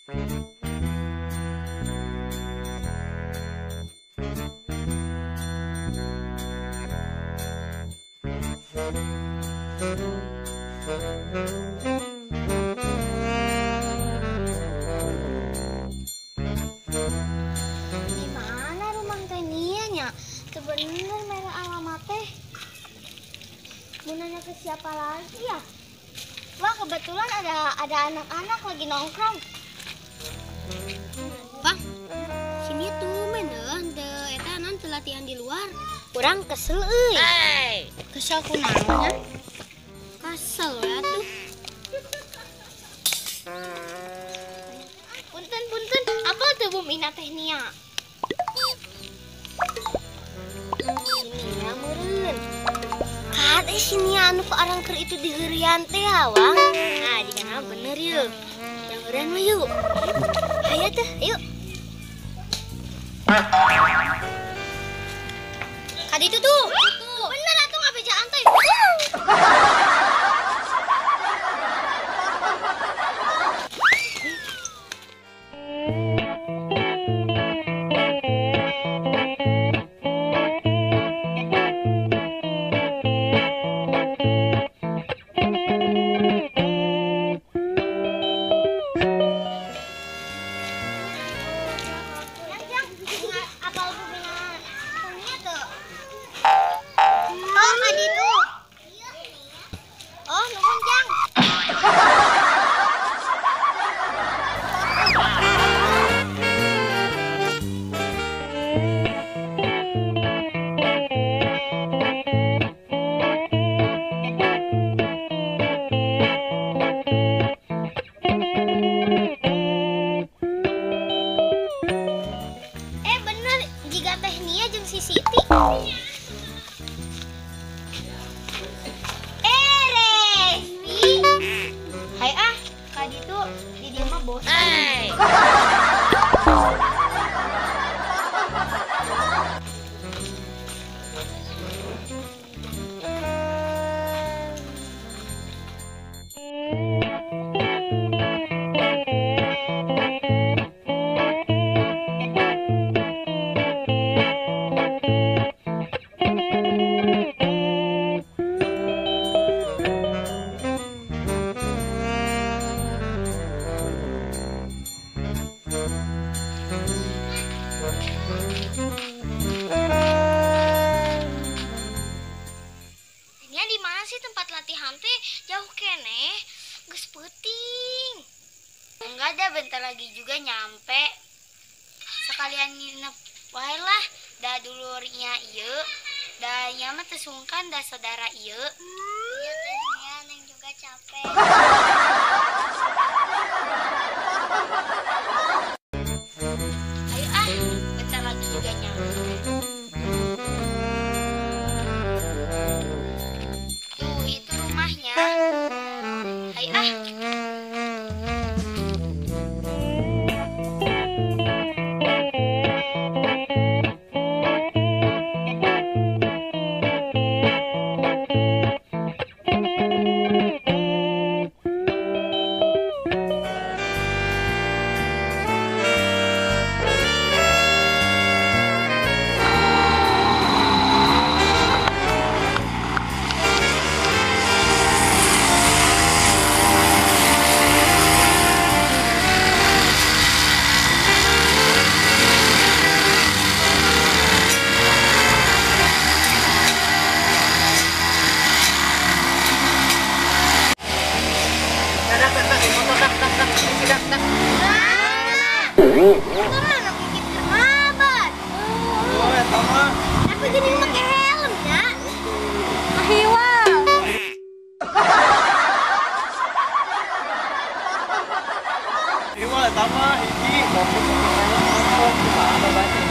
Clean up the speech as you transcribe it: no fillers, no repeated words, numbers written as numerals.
Gimana rumah teh Nianya? Sebenernya mereka alamat teh. Mau nanya ke siapa lagi ya? Wah, kebetulan ada anak-anak lagi nongkrong. Bang, sini tuh mana eta nanti latihan di luar. Kurang kesel euy. Kesel kunaon? Kesel ya tuh. Punten, apa tuh Bu Mina teh Nia? Nia meureun. Kade si Nia anu ke arang keur itu digerian teh awang. Nah, jika bener yuk. Yang meureun mah yuk. Hayu teh, yuk. Kadi itu tuh. Bener atuh ngabejaan teh. Si Siti. Resti. Hai kadi tuh di dia mah bosan. Di mana sih tempat latihan teh? Jauh kene. Geus peuting. Enggak ada, bentar lagi juga nyampe. Sekalian nginep wae lah. Da dulurnya ieu. Da nya mah teu sungkan da saudara ieu. Iya teh nya neng juga capek. Ayo bentar lagi juga nyampe. Kemana kita sahabat? Oh, ya sama. Aku jadi pakai helm ya. Mahiwal. Ini mah sama hiji, mau pakai helm, mau ada banyak.